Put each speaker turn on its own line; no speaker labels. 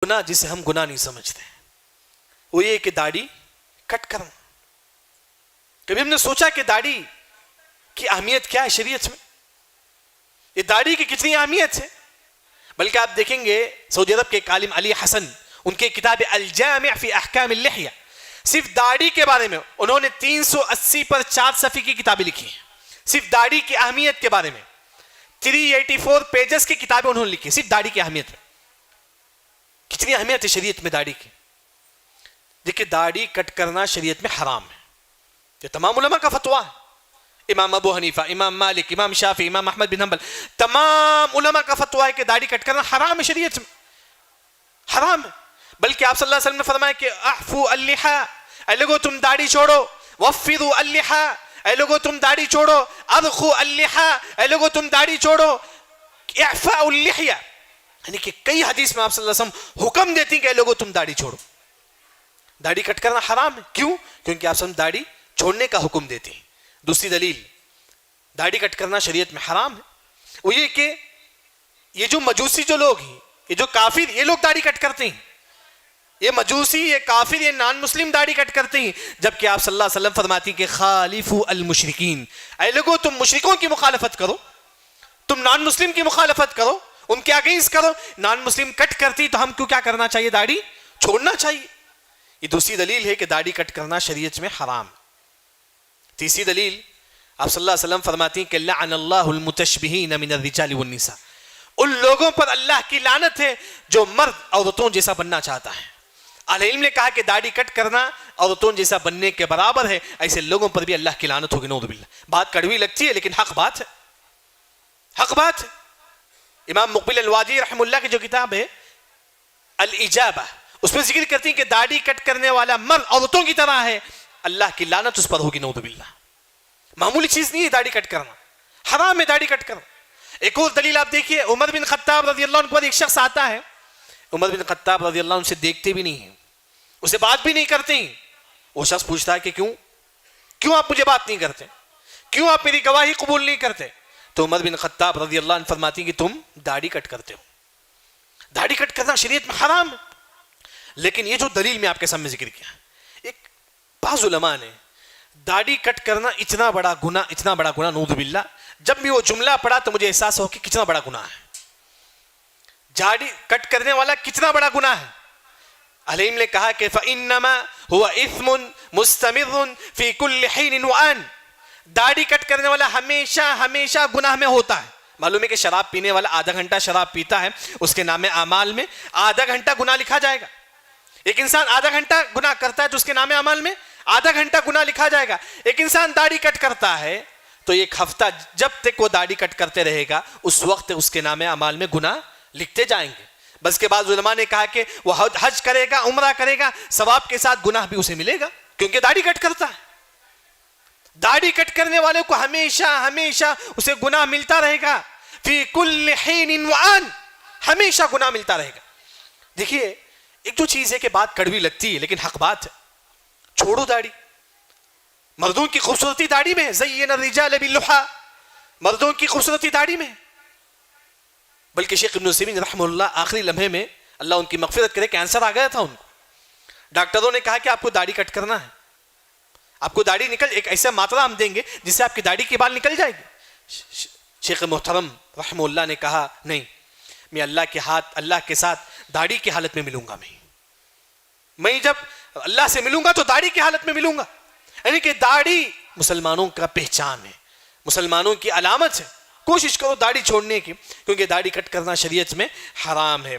گناہ جسے ہم گناہ نہیں سمجھتے وہ یہ کہ داڑھی کٹ کرنا. کبھی ہم نے سوچا کہ داڑھی کی اہمیت کیا ہے شریعت میں؟ یہ داڑھی کی کتنی اہمیت ہے؟ بلکہ آپ دیکھیں گے سعودی عرب کے ایک عالم علی حسن، ان کے کتاب الجامع فی احکام اللحیہ، صرف داڑھی کے بارے میں انہوں نے 380 پر 4 صفحے کی کتابیں لکھی ہیں. صرف داڑھی کی اہمیت کے بارے میں 384 پیجز کی کتابیں انہوں نے لکھی صرف داڑھی کی اہمیت میں. کتنی اہمیت ہے شریعت میں داڑھی کی. دیکھیں داڑھی کٹ کرنا شریعت میں حرام ہے. یہ تمام علماء کا فتویٰ ہے. امام ابو حنیفہ، امام مالک، امام شافعی، امام احمد بن حنبل، تمام علماء کا فتویٰ ہے کہ داڑھی کٹ کرنا حرام ہے شریعت میں، حرام ہے. بلکہ آپ صلی اللہ علیہ وسلم نے فرمایا کہ احفو اللحا، اے لوگو تم داڑھی چھوڑو، وفروا اللحا، اے لوگو تم داڑھی چھوڑو، ارخو اللحا، اے لوگو تم داڑھی چھوڑو، اعفاء اللحیہ، یعنی کہ کئی حدیث میں آپ صلی اللہ علیہ وسلم حکم دیتی ہیں کہ اے لوگو تم داڑھی چھوڑو. داڑھی کٹ کرنا حرام ہے. کیوں؟ کیونکہ آپ صلی اللہ علیہ وسلم داڑھی چھوڑنے کا حکم دیتے ہیں. دوسری دلیل داڑھی کٹ کرنا شریعت میں حرام ہے وہ یہ کہ یہ جو مجوسی جو لوگ ہیں، یہ جو کافر، یہ لوگ داڑھی کٹ کرتے ہیں. یہ مجوسی، یہ کافر، یہ نان مسلم داڑھی کٹ کرتے ہیں، جبکہ آپ صلی اللہ علیہ وسلم فرماتی ہیں کہ خالفوا المشرکین، اے لوگوں تم مشرکوں کی مخالفت کرو، تم نان مسلم کی مخالفت کرو، ان کے اگینسٹ کرو. نان مسلم کٹ کرتی تو ہم کو کیا کرنا چاہیے؟ داڑھی چھوڑنا چاہیے. یہ دوسری دلیل ہے کہ داڑھی کٹ کرنا شریعت میں حرام. تیسری دلیل آپ صلی اللہ علیہ وسلم فرماتی ہیں کہ لعن اللہ المتشبہین من الرجال والنساء، ان لوگوں پر اللہ کی لعنت ہے جو مرد عورتوں جیسا بننا چاہتا ہے. اہل علم نے کہا کہ داڑھی کٹ کرنا عورتوں جیسا بننے کے برابر ہے، ایسے لوگوں پر بھی اللہ کی لعنت ہوگی، نعوذ باللہ. بات کڑوی لگتی ہے لیکن حق بات ہے، حق بات ہے. امام مقبل الوادی رحمہ اللہ کی جو کتاب ہے الاجابہ، اس میں ذکر کرتی ہیں کہ داڑھی کٹ کرنے والا مرد عورتوں کی طرح ہے، اللہ کی لعنت اس پر ہوگی، نعوذ باللہ. معمولی چیز نہیں ہے داڑھی کٹ کرنا، حرام ہے داڑھی کٹ کرنا. ایک اور دلیل آپ دیکھیے، عمر بن خطاب رضی اللہ عنہ پر ایک شخص آتا ہے، عمر بن خطاب رضی اللہ عنہ سے دیکھتے بھی نہیں ہیں، اسے بات بھی نہیں کرتے ہیں. وہ شخص پوچھتا ہے کہ کیوں آپ مجھے بات نہیں کرتے، کیوں آپ میری گواہی قبول نہیں کرتے؟ تو عمر بن خطاب رضی اللہ عنہ فرماتی ہیں کہ تم داڑھی کٹ کرتے ہو. داڑھی کٹ کرنا شریعت میں حرام ہے. لیکن یہ جو دلیل میں آپ کے سامنے ذکر کیا، ایک بعض علماء نے داڑھی کٹ کرنا اتنا بڑا گناہ، نعوذ باللہ، جب بھی وہ جملہ پڑھا تو مجھے احساس ہو کہ کتنا بڑا گناہ ہے، داڑھی کٹ کرنے والا کتنا بڑا گناہ ہے. اہل علم نے کہا کہ فَإِنَّمَا هُوَ إِثْمٌ مُسْتَمِرٌ فِي كُلِّ حِينٍ وَآنٍ، داڑھی کٹ کرنے والا ہمیشہ گناہ میں ہوتا ہے. معلوم ہے کہ شراب پینے والا آدھا گھنٹہ شراب پیتا ہے، اس کے نام اعمال میں آدھا گھنٹہ گناہ لکھا جائے گا. ایک انسان آدھا گھنٹہ گناہ کرتا ہے تو اس کے نام اعمال میں آدھا گھنٹہ گناہ لکھا جائے گا. ایک انسان داڑھی کٹ کرتا ہے تو ایک ہفتہ جب تک وہ داڑھی کٹ کرتے رہے گا اس وقت اس کے نام اعمال میں گناہ لکھتے جائیں گے. بس کے بعد علماء نے کہا کہ وہ حج کرے گا، عمرہ کرے گا، ثواب کے ساتھ گناہ بھی اسے ملے گا کیونکہ داڑھی کٹ کرتا ہے. داڑھی کٹ کرنے والے کو ہمیشہ اسے گناہ ملتا رہے گا، فی کل حین وآن، ہمیشہ گناہ ملتا رہے گا. دیکھیے ایک جو چیز ہے کہ بات کڑوی لگتی ہے لیکن حق بات ہے. چھوڑو داڑھی، مردوں کی خوبصورتی داڑھی میں، زین الرجال باللحى، مردوں کی خوبصورتی داڑھی میں. بلکہ شیخ ابن عثیمین رحمہ اللہ آخری لمحے میں، اللہ ان کی مغفرت کرے، کینسر آ گیا تھا ان کو. ڈاکٹروں نے کہا کہ آپ کو داڑھی کٹ کرنا ہے، آپ کو داڑھی ایک ایسا ماترا ہم دیں گے جس سے آپ کی داڑھی کے بال نکل جائے گی. شیخ محترم رحمہ اللہ نے کہا نہیں، میں اللہ کے ساتھ داڑھی کی حالت میں ملوں گا. میں جب اللہ سے ملوں گا تو داڑھی کی حالت میں ملوں گا. یعنی کہ داڑھی مسلمانوں کا پہچان ہے، مسلمانوں کی علامت ہے. کوشش کرو داڑھی چھوڑنے کی، کیونکہ داڑھی کٹ کرنا شریعت میں حرام ہے.